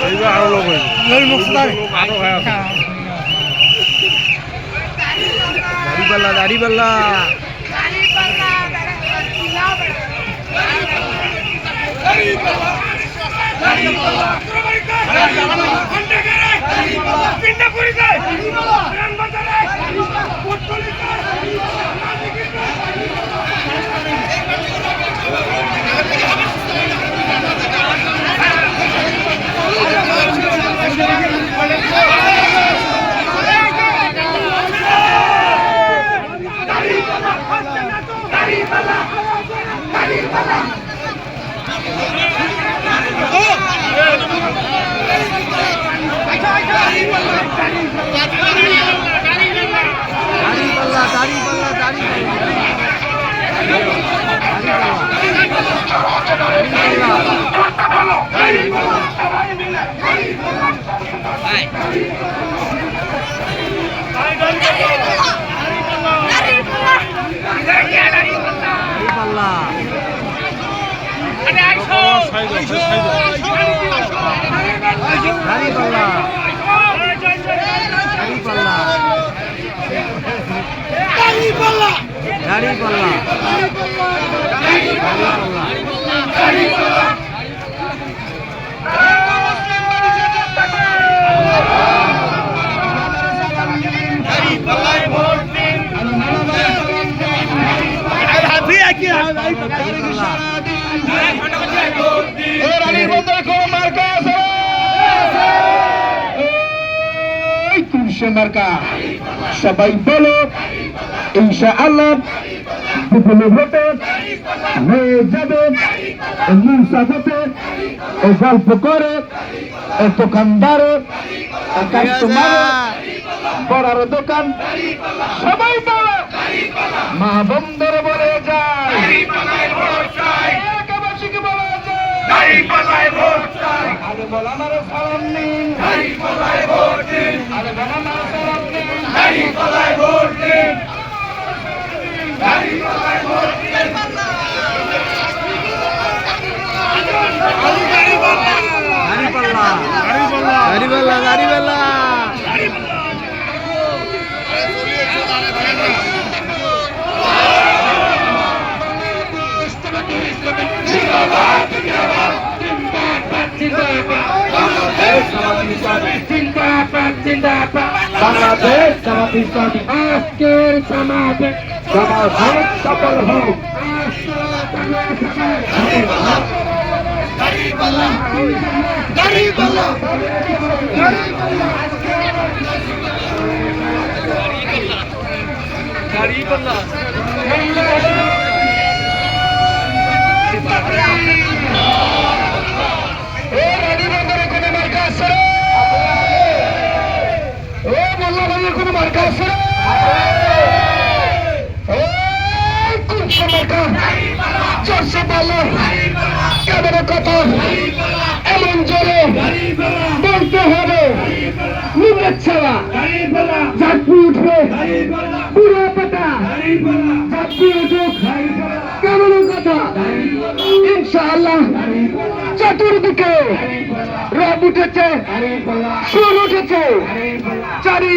আরো লোক হয়েছে দাড়িপাল্লা দাড়িপাল্লা মার্কা সবাই বলো ইনশাআল্লাহ বিপুল ভোটে হয়ে যাবে মুসাফতে ও গল্প করে ও দোকানদারে ও কাস্টমারে বড়ার দোকান সবাই বলো মা বন্দর বলে যায় একাবাসীকে বলা যায় আরে বল আমার সালাম নিন আরে বল আমার সালাম নিন বাংলাদেশ জামাত ইসলামী আজকের সমাজে সমাজ সফল হোক কথা এমন জোরে বলতে হবে নিজের ছাড়া যাত্রী উঠবে পুরো পেটা যাত্রী উঠুক কেমন কথা ইনশাআল্লাহ চতুর্দিকে রব উঠেছে সুর উঠেছে চারি